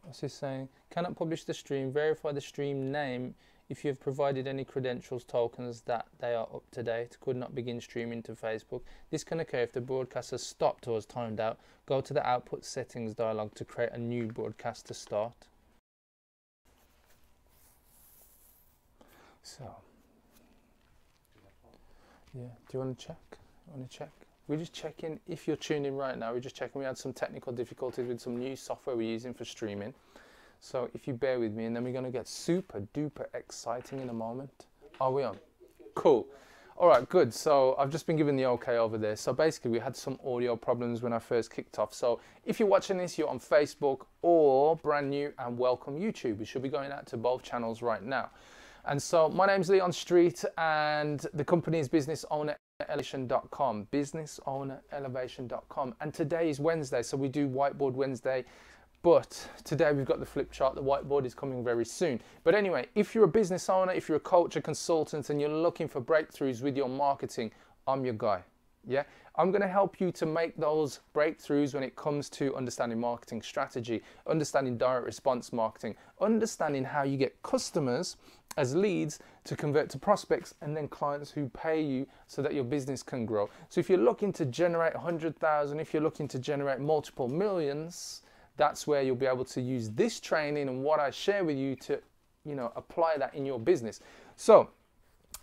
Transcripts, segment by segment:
What's this saying? Cannot publish the stream. Verify the stream name if you have provided any credentials tokens that they are up to date. Could not begin streaming to Facebook. This can occur if the broadcast has stopped or has timed out. Go to the output settings dialog to create a new broadcast to start. So, yeah, do you want to check? We're just checking, if you're tuning right now, we're just checking. We had some technical difficulties with some new software we're using for streaming. So if you bear with me, and then we're going to get super duper exciting in a moment. Are we on? Cool. All right, good. So I've just been given the okay over there. So basically we had some audio problems when I first kicked off. So if you're watching this, you're on Facebook or brand new and welcome YouTube. We should be going out to both channels right now. And so my name's Leon Street and the company is businessownerelevation.com, businessownerelevation.com. And today is Wednesday, so we do Whiteboard Wednesday. But today we've got the flip chart. The whiteboard is coming very soon. But anyway, if you're a business owner, if you're a coach, a consultant, and you're looking for breakthroughs with your marketing, I'm your guy. Yeah, I'm going to help you to make those breakthroughs when it comes to understanding marketing strategy, understanding direct response marketing, understanding how you get customers as leads to convert to prospects and then clients who pay you so that your business can grow. So if you're looking to generate 100,000, if you're looking to generate multiple millions, that's where you'll be able to use this training and what I share with you to, apply that in your business. So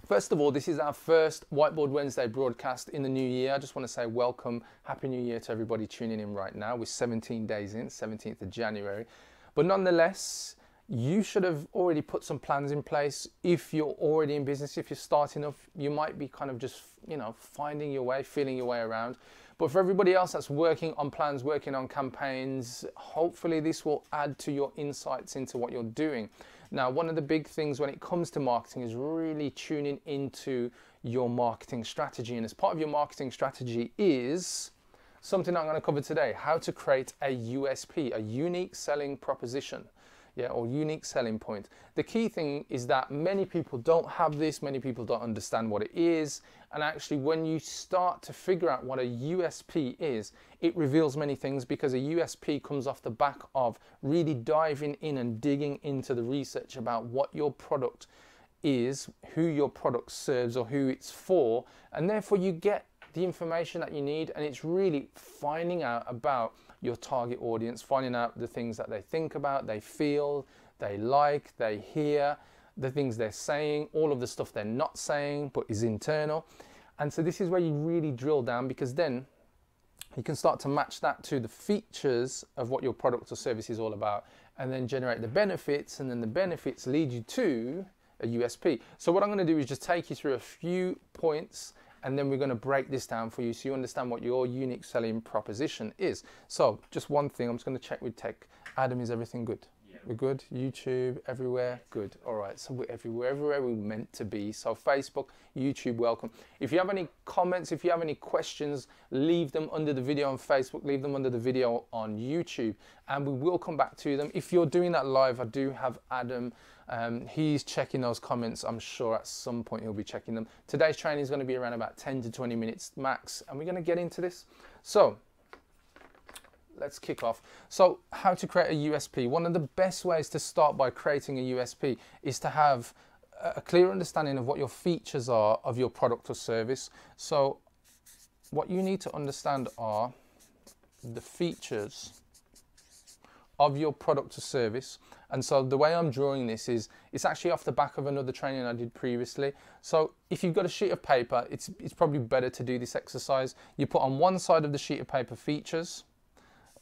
first of all, this is our first Whiteboard Wednesday broadcast in the new year. I just want to say welcome, Happy New Year to everybody tuning in right now. We're 17 days in, 17th of January. But nonetheless, you should have already put some plans in place. If you're already in business, if you're starting off, you might be kind of just, finding your way, feeling your way around. But for everybody else that's working on plans, working on campaigns, hopefully this will add to your insights into what you're doing. Now, one of the big things when it comes to marketing is really tuning into your marketing strategy. And as part of your marketing strategy is something I'm going to cover today, how to create a USP, a unique selling proposition. Yeah, or unique selling point. The key thing is that many people don't have this, many people don't understand what it is, and actually when you start to figure out what a USP is, it reveals many things because a USP comes off the back of really diving in and digging into the research about what your product is, who your product serves or who it's for, and therefore you get the information that you need, and it's really finding out about your target audience, finding out the things that they think about, they feel, they like, they hear, the things they're saying, all of the stuff they're not saying but is internal. And so this is where you really drill down, because then you can start to match that to the features of what your product or service is all about, and then generate the benefits, and then the benefits lead you to a USP. So what I'm going to do is just take you through a few points, and then we're going to break this down for you so you understand what your unique selling proposition is. So just one thing, I'm just going to check with tech. Adam, is everything good? Yeah. We're good? YouTube, everywhere? Good. All right, so we're everywhere we're meant to be. So Facebook, YouTube, welcome. If you have any comments, if you have any questions, leave them under the video on Facebook, leave them under the video on YouTube, and we will come back to them. If you're doing that live, I do have Adam. He's checking those comments. I'm sure at some point he'll be checking them. Today's training is going to be around about 10 to 20 minutes max, and we're going to get into this. So let's kick off. So how to create a USP. One of the best ways to start by creating a USP is to have a clear understanding of what your features are of your product or service. So what you need to understand are the features of your product or service. And so the way I'm drawing this is, it's actually off the back of another training I did previously. So if you've got a sheet of paper, it's probably better to do this exercise. You put on one side of the sheet of paper features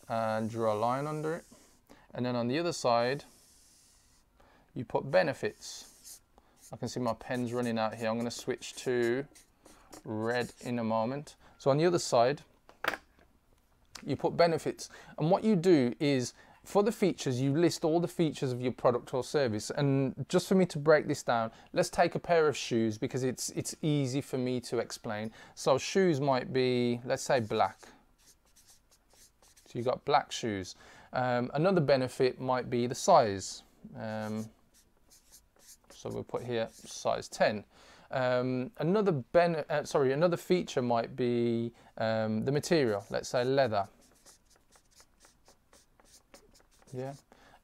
and draw a line under it. And then on the other side, you put benefits. I can see my pen's running out here. I'm going to switch to red in a moment. So on the other side, you put benefits. And what you do is, for the features, you list all the features of your product or service. And just for me to break this down, let's take a pair of shoes because it's easy for me to explain. So shoes might be, let's say, black. So you've got black shoes. Another benefit might be the size. So we'll put here size 10. Another feature might be the material. Let's say leather. Yeah.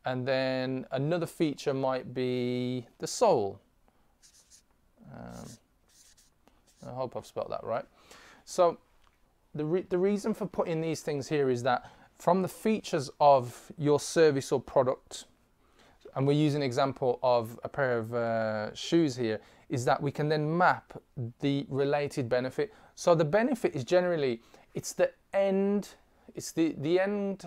And then another feature might be the sole. I hope I've spelled that right. So the reason for putting these things here is that from the features of your service or product, and we're using an example of a pair of shoes here, is that we can then map the related benefit. So the benefit is generally, it's the end, it's the end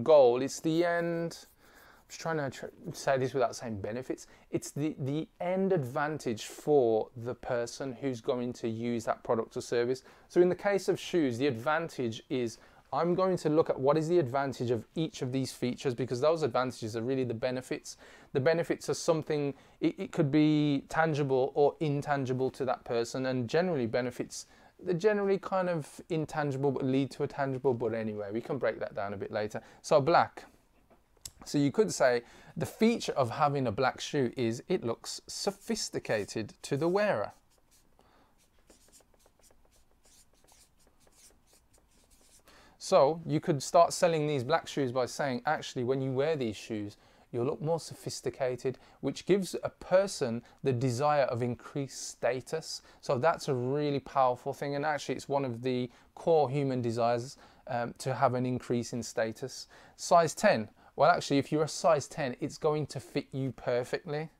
goal, it's the end, I'm just trying to say this without saying benefits, it's the end advantage for the person who's going to use that product or service. So in the case of shoes, the advantage is I'm going to look at what is the advantage of each of these features, because those advantages are really the benefits. The benefits are something, it could be tangible or intangible to that person, and generally benefits, they're generally kind of intangible but lead to a tangible, but anyway, we can break that down a bit later. So black. So you could say the feature of having a black shoe is it looks sophisticated to the wearer. So you could start selling these black shoes by saying, actually, when you wear these shoes, you'll look more sophisticated, which gives a person the desire of increased status. So that's a really powerful thing. And actually, it's one of the core human desires to have an increase in status. Size 10. Well, actually, if you're a size 10, it's going to fit you perfectly.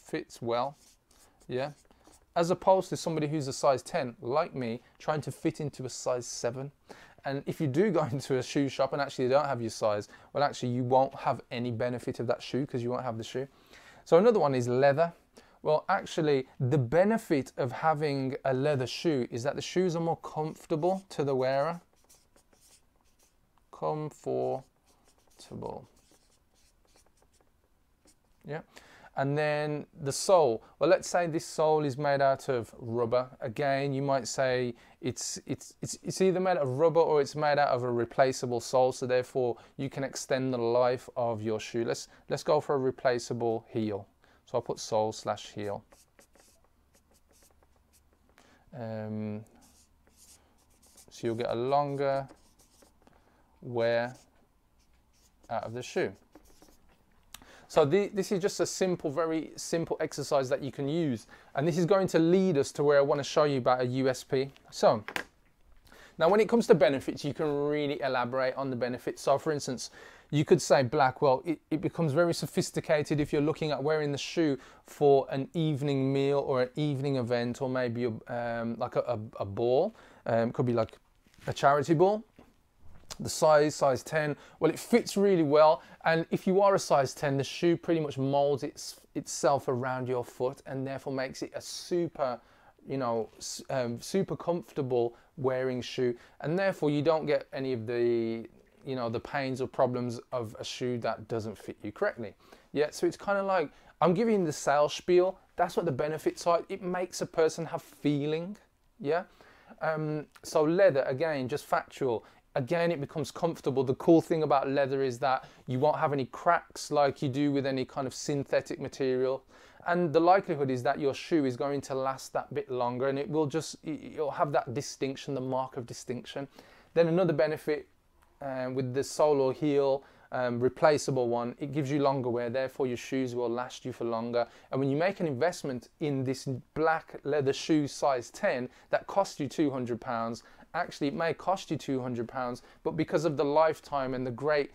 Fits well. Yeah. As opposed to somebody who's a size 10, like me, trying to fit into a size 7. And if you do go into a shoe shop and actually they don't have your size, well, actually you won't have any benefit of that shoe because you won't have the shoe. So another one is leather. Well, actually, the benefit of having a leather shoe is that the shoes are more comfortable to the wearer. Comfortable. Yeah. And then the sole. Well, let's say this sole is made out of rubber. Again, you might say it's either made out of rubber or it's made out of a replaceable sole. So therefore, you can extend the life of your shoe. Let's go for a replaceable heel. So I'll put sole / heel. So you'll get a longer wear out of the shoe. So this is just a simple, very simple exercise that you can use. And this is going to lead us to where I want to show you about a USP. So now when it comes to benefits, you can really elaborate on the benefits. So for instance, you could say black, well, it becomes very sophisticated if you're looking at wearing the shoe for an evening meal or an evening event, or maybe like a ball. Could be like a charity ball. The size 10, well, it fits really well. And if you are a size 10, the shoe pretty much molds itself around your foot and therefore makes it a super, super comfortable wearing shoe. And therefore you don't get any of the, the pains or problems of a shoe that doesn't fit you correctly. Yeah, so it's kind of like, I'm giving you the sales spiel. That's what the benefits are. It makes a person have feeling. Yeah. So leather, again, just factual. Again, it becomes comfortable. The cool thing about leather is that you won't have any cracks like you do with any kind of synthetic material. And the likelihood is that your shoe is going to last that bit longer, and it'll have that distinction, the mark of distinction. Then another benefit with the sole or heel, replaceable one, it gives you longer wear, therefore your shoes will last you for longer. And when you make an investment in this black leather shoe size 10 that costs you £200, actually it may cost you £200, but because of the lifetime and the great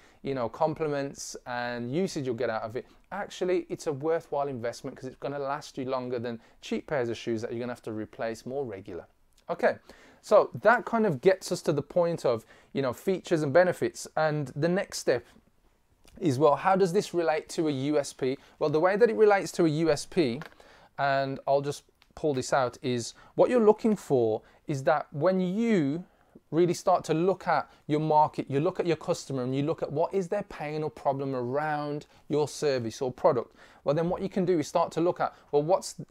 compliments and usage you'll get out of it, actually it's a worthwhile investment because it's going to last you longer than cheap pairs of shoes that you're going to have to replace more regular. Okay, so that kind of gets us to the point of features and benefits. And the next step is, well, how does this relate to a USP? Well, the way that it relates to a USP, and I'll just pull this out, is what you're looking for is that when you really start to look at your market, you look at your customer and you look at what is their pain or problem around your service or product, well, then what you can do is start to look at, well,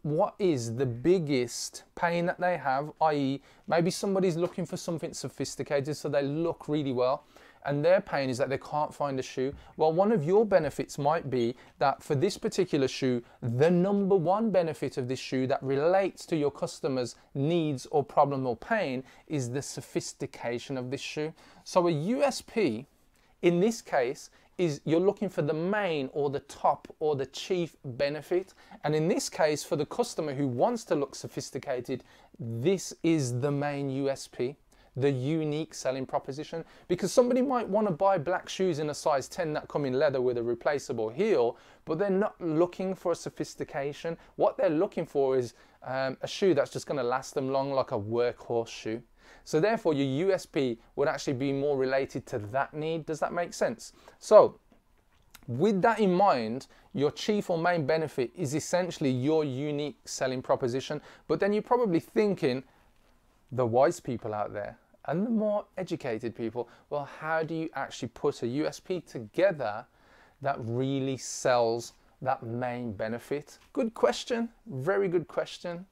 what is the biggest pain that they have, i.e. maybe somebody's looking for something sophisticated so they look really well, and their pain is that they can't find a shoe. Well, one of your benefits might be that for this particular shoe, the number one benefit of this shoe that relates to your customer's needs or problem or pain is the sophistication of this shoe. So a USP in this case is you're looking for the main or the top or the chief benefit. And in this case, for the customer who wants to look sophisticated, this is the main USP, the unique selling proposition. Because somebody might want to buy black shoes in a size 10 that come in leather with a replaceable heel, but they're not looking for a sophistication. What they're looking for is a shoe that's just going to last them long, like a workhorse shoe. So therefore your USP would actually be more related to that need. Does that make sense? So with that in mind, your chief or main benefit is essentially your unique selling proposition. But then you're probably thinking, the wise people out there and the more educated people, well, how do you actually put a USP together that really sells that main benefit? Good question. Very good question.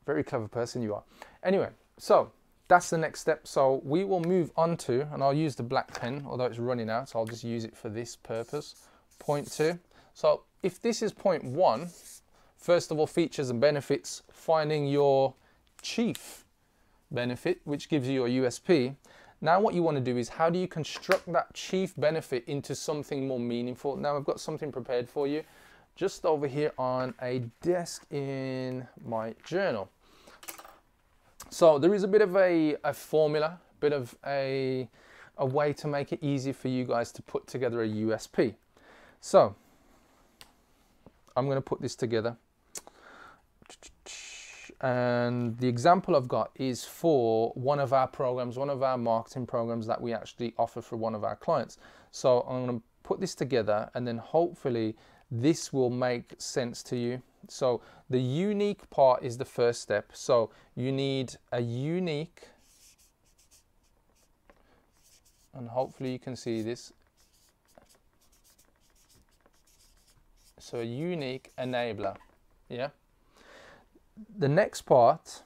Very clever person you are. Anyway, so that's the next step. So we will move on to, and I'll use the black pen, although it's running out, so I'll just use it for this purpose. Point 2. So if this is point 1, first of all, features and benefits, finding your chief benefit, which gives you your USP. Now what you want to do is, how do you construct that chief benefit into something more meaningful? Now I've got something prepared for you just over here on a desk in my journal. So there is a bit of a formula, a bit of a way to make it easy for you guys to put together a USP. So I'm going to put this together. And the example I've got is for one of our programs, one of our marketing programs that we actually offer for one of our clients. So I'm going to put this together, and then hopefully this will make sense to you. So the unique part is the first step. So you need a unique, and hopefully you can see this. So a unique enabler, yeah. The next part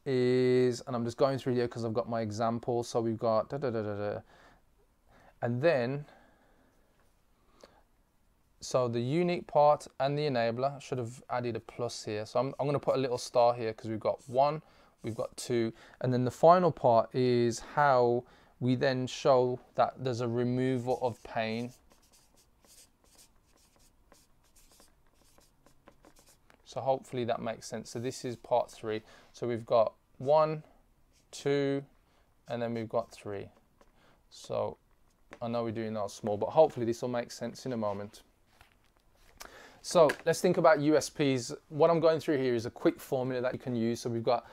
is, and I'm just going through here because I've got my example. So we've got and then, so the unique part and the enabler. I should have added a plus here. So I'm going to put a little star here because we've got 1, we've got 2, and then the final part is how we then show that there's a removal of pain. So hopefully that makes sense. So this is part 3. So we've got 1, 2, and then we've got 3. So I know we're doing that small, but hopefully this will make sense in a moment. So let's think about USPs. What I'm going through here is a quick formula that you can use. So we've got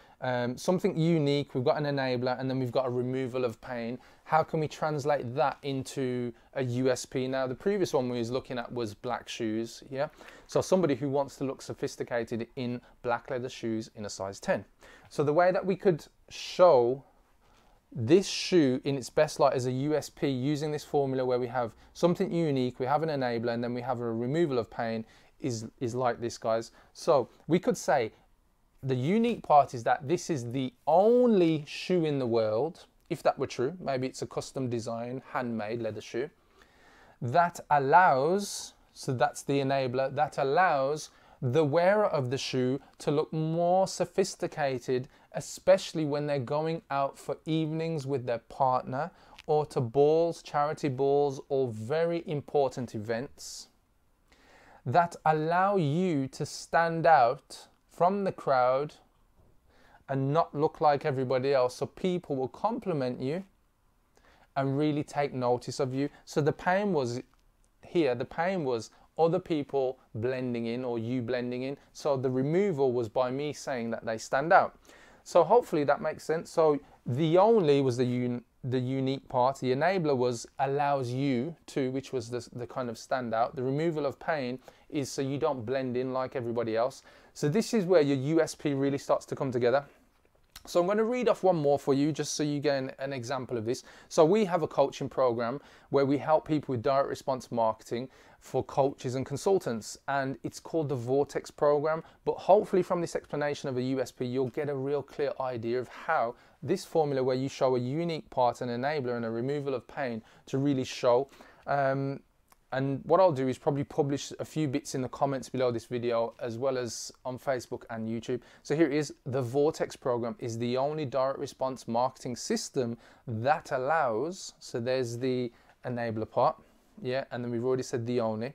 something unique, we've got an enabler, and then we've got a removal of pain. How can we translate that into a USP? Now, the previous one we was looking at was black shoes, yeah? So somebody who wants to look sophisticated in black leather shoes in a size 10. So the way that we could show this shoe in its best light as a USP using this formula, where we have something unique, we have an enabler, and then we have a removal of pain, is like this, guys. So we could say the unique part is that this is the only shoe in the world, if that were true, maybe it's a custom design, handmade leather shoe, that allows, so that's the enabler, that allows the wearer of the shoe to look more sophisticated, especially when they're going out for evenings with their partner, or to balls, charity balls, or very important events, that allow you to stand out from the crowd and not look like everybody else, so people will compliment you and really take notice of you. So the pain was here, the pain was other people blending in or you blending in. So the removal was by me saying that they stand out. So hopefully that makes sense. So the only was the unique part. The enabler was allows you to, which was the kind of standout. The removal of pain is so you don't blend in like everybody else. So this is where your USP really starts to come together. So I'm going to read off one more for you just so you get an example of this. So we have a coaching program where we help people with direct response marketing for coaches and consultants, and it's called the Vortex program. But hopefully from this explanation of a USP, you'll get a real clear idea of how this formula, where you show a unique part, an enabler, and a removal of pain, to really show And what I'll do is probably publish a few bits in the comments below this video, as well as on Facebook and YouTube. So here it is. The Vortex program is the only direct response marketing system that allows, so there's the enabler part, yeah, and then we've already said the only,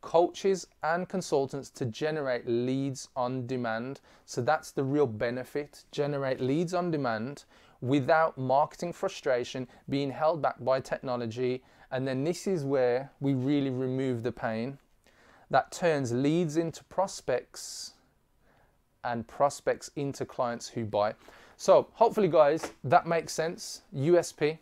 coaches and consultants to generate leads on demand. So that's the real benefit, generate leads on demand without marketing frustration, being held back by technology. And then this is where we really remove the pain. That turns leads into prospects and prospects into clients who buy. So hopefully guys, that makes sense. USP.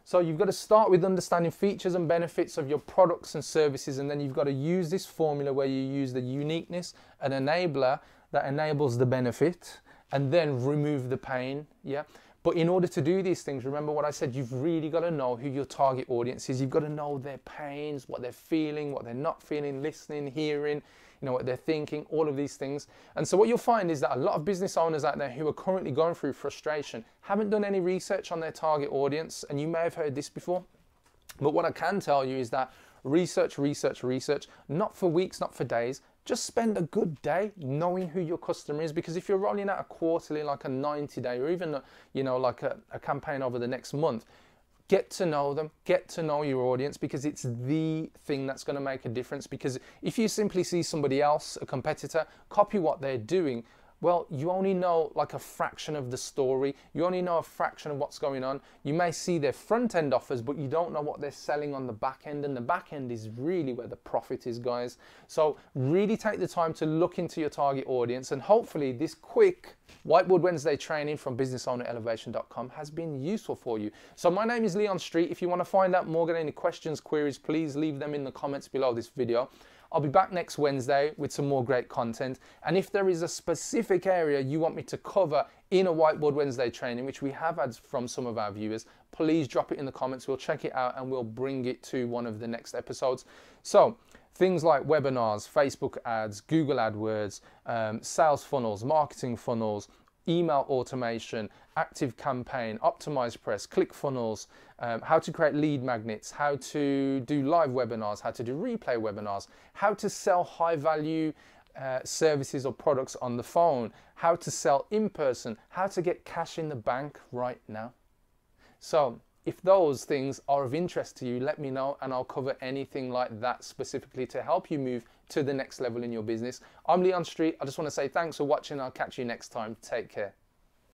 So you've got to start with understanding features and benefits of your products and services, and then you've got to use this formula where you use the uniqueness, an enabler that enables the benefit, and then remove the pain, yeah? But in order to do these things, remember what I said, you've really got to know who your target audience is. You've got to know their pains, what they're feeling, what they're not feeling, listening, hearing, you know, what they're thinking, all of these things. And so what you'll find is that a lot of business owners out there who are currently going through frustration haven't done any research on their target audience. And you may have heard this before. But what I can tell you is that research, not for weeks, not for days. Just spend a good day knowing who your customer is, because if you're rolling out a quarterly, like a 90-day, or even you know, like a campaign over the next month, get to know them, get to know your audience, because it's the thing that's going to make a difference. Because if you simply see somebody else, a competitor, copy what they're doing, well, you only know like a fraction of the story. You only know a fraction of what's going on. You may see their front end offers, but you don't know what they're selling on the back end. And the back end is really where the profit is, guys. So really take the time to look into your target audience. And hopefully this quick Whiteboard Wednesday training from businessownerelevation.com has been useful for you. So my name is Leon Street. If you want to find out more, get any questions, queries, please leave them in the comments below this video. I'll be back next Wednesday with some more great content. And if there is a specific area you want me to cover in a Whiteboard Wednesday training, which we have had from some of our viewers, please drop it in the comments. We'll check it out and we'll bring it to one of the next episodes. So things like webinars, Facebook ads, Google AdWords, sales funnels, marketing funnels, email automation, active campaign, optimized press, click funnels, how to create lead magnets, how to do live webinars, how to do replay webinars, how to sell high value services or products on the phone, how to sell in person, how to get cash in the bank right now. So if those things are of interest to you, let me know and I'll cover anything like that specifically to help you move to the next level in your business. I'm Leon Street. I just want to say thanks for watching. I'll catch you next time. Take care.